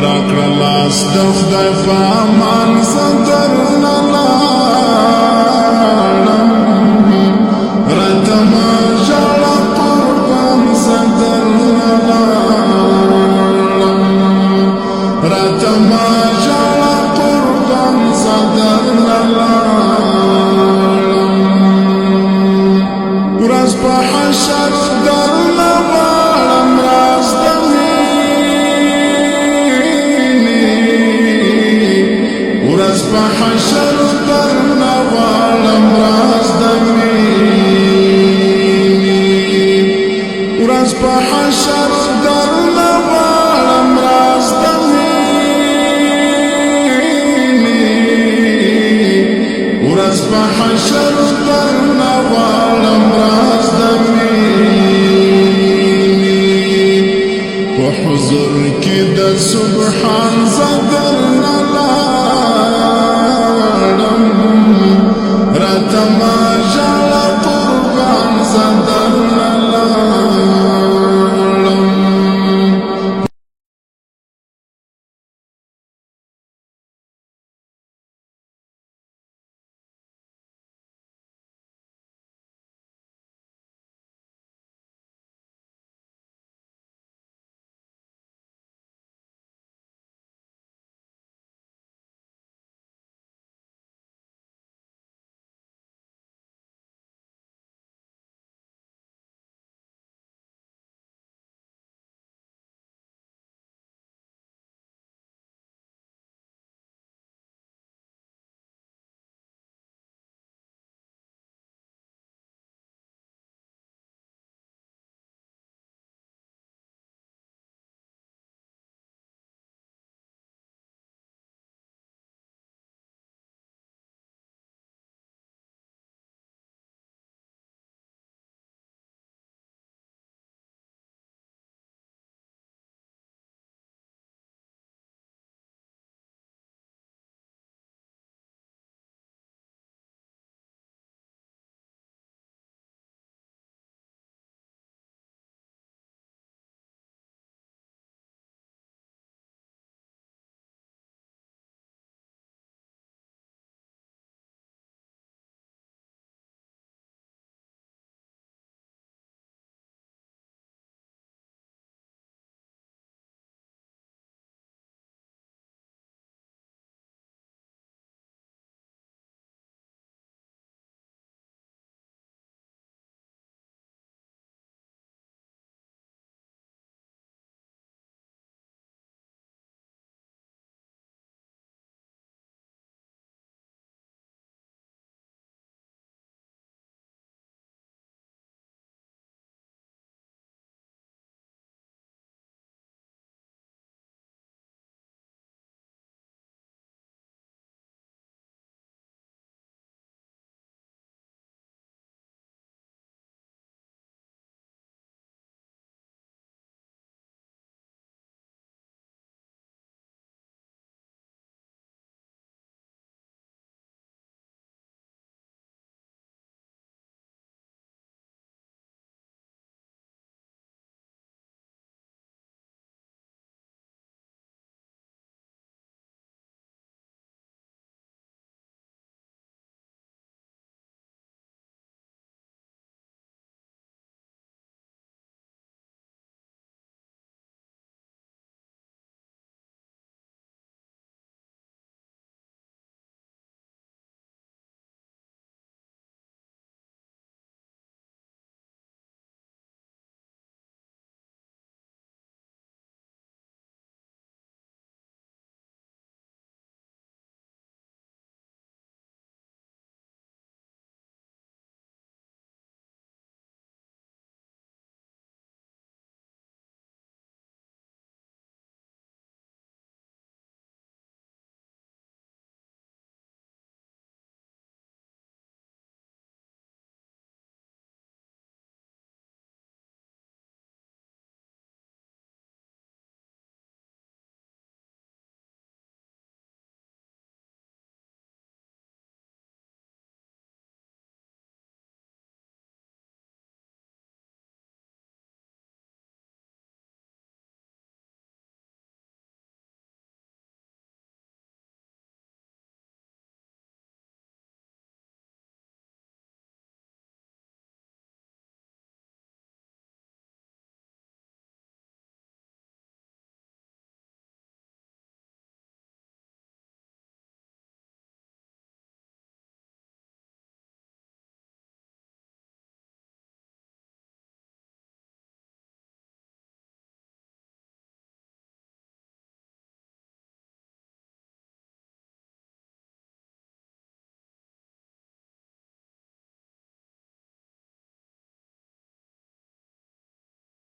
راکړه لاس د خدای په امان زه درنه لاړم راته مه ژاړه قربان زه درنه لاړم راته مه ژاړه قربان زه درنه لاړم ورځ په حشر درنه غواړم راز د ورځ په حشر درنه غواړم راز د مینې ورځ په حشر درنه غواړم راز د مینې ورځ په حشر درنه غواړم راز د مینې په حضور کې د سبحان زه